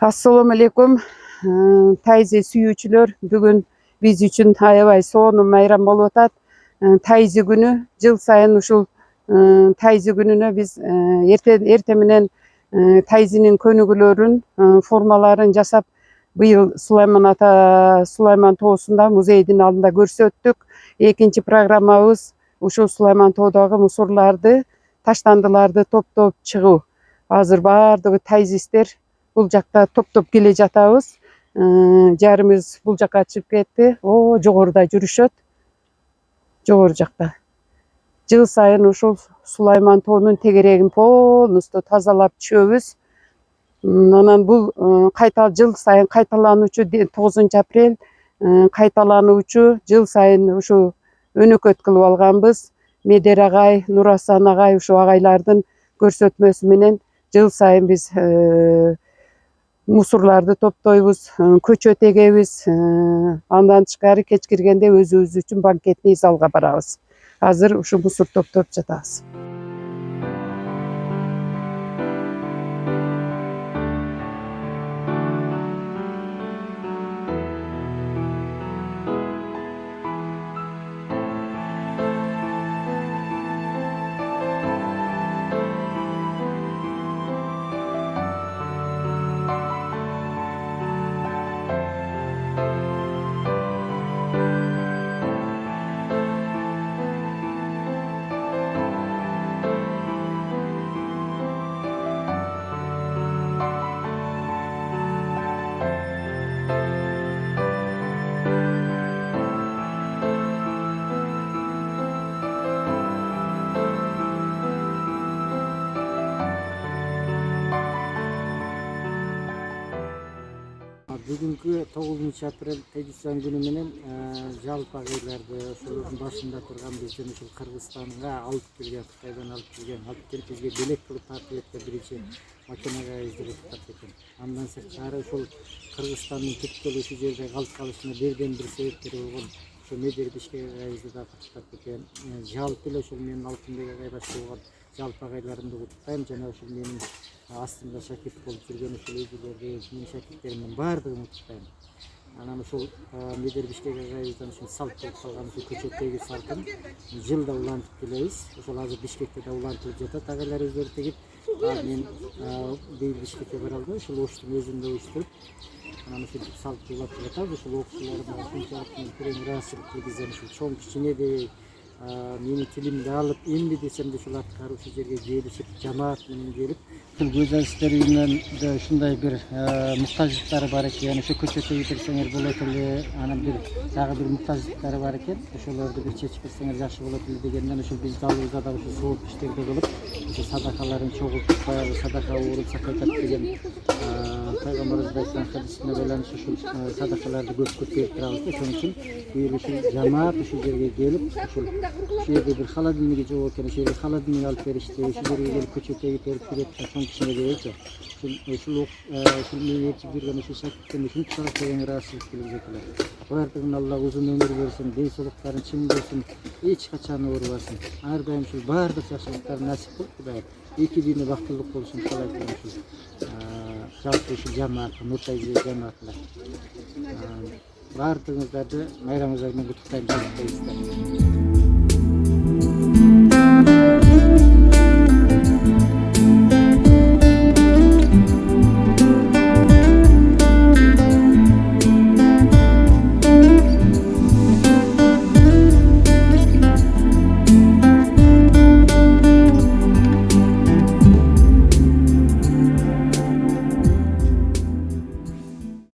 Assalamu alaikum. Tayze sүйүүчүлөр, бүгүn биз үчүн аябай сонун майрам болуп атат. Тайзе күнү жыл сайын ушул тайзе күнүнө биз эртең менен тайзинин көнүгүүлөрүн, формаларын жасап, быйыл Сулайман тоосунда музейдин алдында көрсөттүк. Экинчи программабыз ушул Сулайман тоодогу мусорларды, таштандыларды топтоп чыгуу. Азыр баардыгы тайзисттер бул жакта топтоп келе жатабыз. Жарымыбыз бул жакка чыгып кетти. Жогоруда жүрүшөт. Жогору жакта. Жыл сайын ушул Сулайман тоонун тегерегин полностью тазалап чөбүз. Анан бул жыл сайын кайталануучу 9 апрель кайталануучу, жыл сайын ушу өнөкөт кылып алганбыз. Медер агай, Нурасан агай, ушу агайлардын көрсөтмөсү менен жыл сайын биз мусорларды топтойбуз, көчө тегебиз. Андан тышкары кеч киргенде өзүбүз үчүн банкетный залга барабыз. Азыр ушу мусор топтоп жатабыз. Бүгүнкү 9 апрель Тайзистан күнү менен жалпы агайларды ошолордун башында турган биздин ушул Кыргызстанга алып келген, Кытайдан алып келип бизге белек кылып тартып эткен биринчи макина агайыбызды куттуктап кеткен. Андан сырткары ушул Кыргызстандын түптөлү ушул жерде калып калышына бирден бир себептери болгон ошо Медер Бишкек агайыбызды да куттуктап кеткен. Жалпы эле ушул менин Алтынбек агай башчы болгон жалпы агайларымды куттуктайм жана ушул менин астымда шакирт болуп жүргөн ушул өзүлөрдү, менин шакирттеримдин баардыгын куттуктайм. Анан ушул Медер Бишкек агайыбыздан ушул салт болуп калган ушул көчөттөгү салтын жылда улантып келебиз. Ошол азыр Бишкекте да улантылып жатат агайлар өздөрү тегип. Мен быйыл Бишкекке бара албай ушул Оштун өзүндө уюштуруп, анан ушинтип салтты улантып жатабыз. Ушул окуучуларга ушунчалык терең ыраазычылык билдирсем, ушул чоң кичине дебей менин тилимди алып, эмне десем да ушул аткаруучу жерге келишип, жамаат менен келип, ушул көзөмөл иштер үйүнөн да ушундай бир муктаждыктары бар экен. Ошо көчөттө кетирсеңер болот эле, анан дагы бир муктаждыктары бар экен. Ошолорду бир чечип берсеңер жакшы болот эле дегенден ушул биз далыбызда да ушул сооп иштерди кылып, ушул садакаларын чогултуп, баягы садака уурулса кайтат деген пайгамбарыбыз айткан хадисине байланыш ушул садакаларды көп берип турабыз. Ошон үчүн быйыл ушул жамаат ушул жерге келип, ушул жерде бир холодильниги жок экен, ошол жерге холодильник алып беришти. Ушул жерге келип көчөттөгү терип кетти, чоң кичине дебейчи. Ушул менен ээрчип жүргөн ушул шакирттин ушунчалык терең ыраазычылык билдирип эле. Баардыгына Алла узун өмүр берсин, ден соолуктарын чың болсун, эч качан оорубасын. Ар дайым ушул баардык жакшылыктарын насип кылып Кудай эки дине бактылык болушун каалайт ушул жалпы ушул жамаат, Нуртайзе жамаатына. Баардыгыңыздарды майрамыңыздар менен куттуктайм.